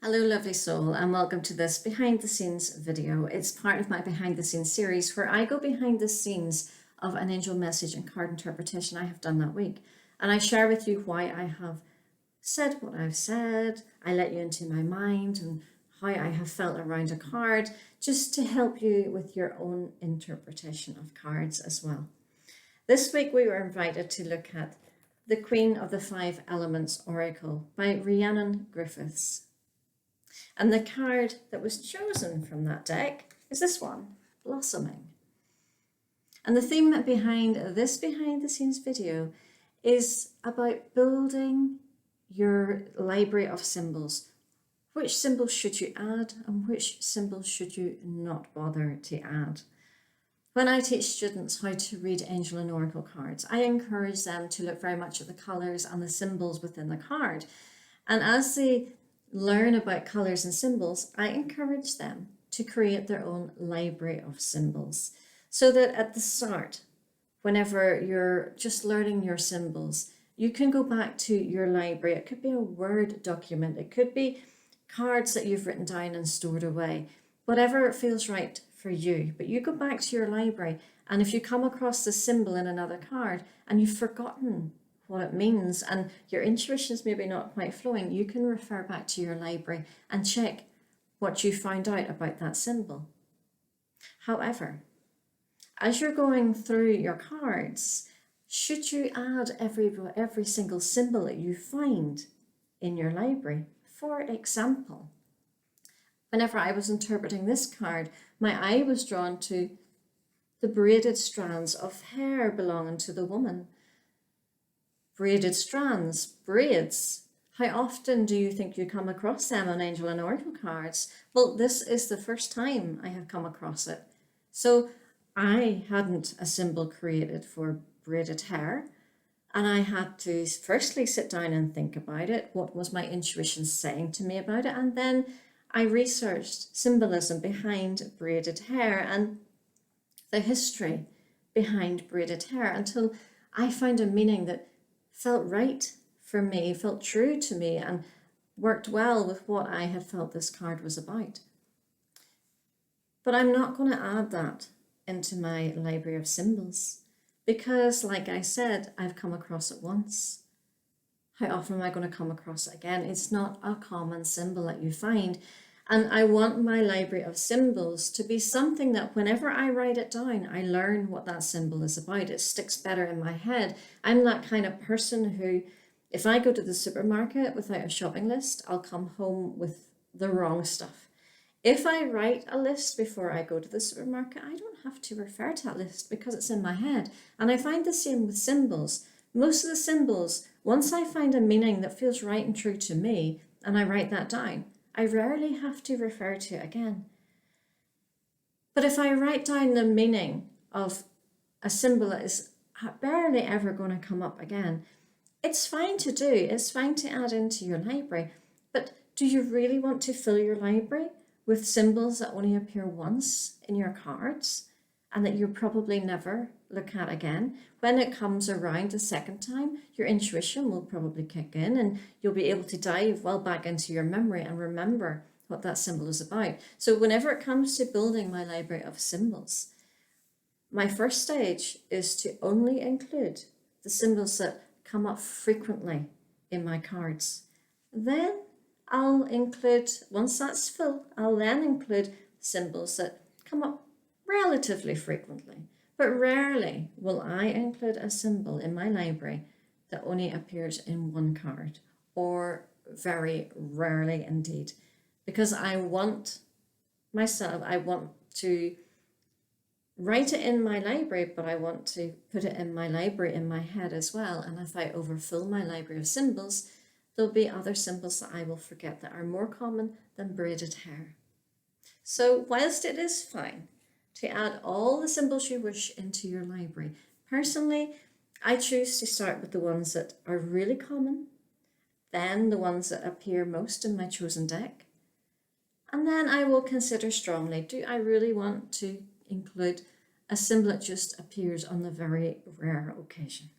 Hello lovely soul and welcome to this behind the scenes video. It's part of my behind the scenes series where I go behind the scenes of an angel message and card interpretation I have done that week. And I share with you why I have said what I've said. I let you into my mind and how I have felt around a card just to help you with your own interpretation of cards as well. This week we were invited to look at The Queen of the Five Elements Oracle by Rhiannon Griffiths. And the card that was chosen from that deck is this one, Blossoming. And the theme behind this behind the scenes video is about building your library of symbols. Which symbols should you add and which symbols should you not bother to add? When I teach students how to read angel and oracle cards, I encourage them to look very much at the colours and the symbols within the card. And as they learn about colours and symbols, I encourage them to create their own library of symbols so that at the start, whenever you're just learning your symbols, you can go back to your library. It could be a Word document, it could be cards that you've written down and stored away, whatever feels right for you. But you go back to your library, and if you come across the symbol in another card and you've forgotten what it means and your intuition is maybe not quite flowing, you can refer back to your library and check what you found out about that symbol. However, as you're going through your cards, should you add every single symbol that you find in your library? For example, whenever I was interpreting this card, my eye was drawn to the braided strands of hair belonging to the woman. Braided strands, braids. How often do you think you come across them on angel and oracle cards? Well, this is the first time I have come across it. So I hadn't a symbol created for braided hair, and I had to firstly sit down and think about it. What was my intuition saying to me about it? And then I researched symbolism behind braided hair and the history behind braided hair until I found a meaning that felt right for me, felt true to me, and worked well with what I had felt this card was about. But I'm not going to add that into my library of symbols because, like I said, I've come across it once. How often am I going to come across it again? It's not a common symbol that you find. And I want my library of symbols to be something that whenever I write it down, I learn what that symbol is about. It sticks better in my head. I'm that kind of person who, if I go to the supermarket without a shopping list, I'll come home with the wrong stuff. If I write a list before I go to the supermarket, I don't have to refer to that list because it's in my head. And I find the same with symbols. Most of the symbols, once I find a meaning that feels right and true to me, and I write that down, I rarely have to refer to it again. But if I write down the meaning of a symbol that is barely ever going to come up again, it's fine to do, it's fine to add into your library, but do you really want to fill your library with symbols that only appear once in your cards and that you probably never look at again? When it comes around the second time, your intuition will probably kick in and you'll be able to dive well back into your memory and remember what that symbol is about. So whenever it comes to building my library of symbols, my first stage is to only include the symbols that come up frequently in my cards. Then I'll include, once that's full, I'll then include symbols that come up relatively frequently. But rarely will I include a symbol in my library that only appears in one card, or very rarely indeed, because I want to write it in my library, but I want to put it in my library in my head as well. And if I overfill my library of symbols, there'll be other symbols that I will forget that are more common than braided hair. So whilst it is fine to add all the symbols you wish into your library, personally, I choose to start with the ones that are really common, then the ones that appear most in my chosen deck, and then I will consider strongly, do I really want to include a symbol that just appears on the very rare occasion?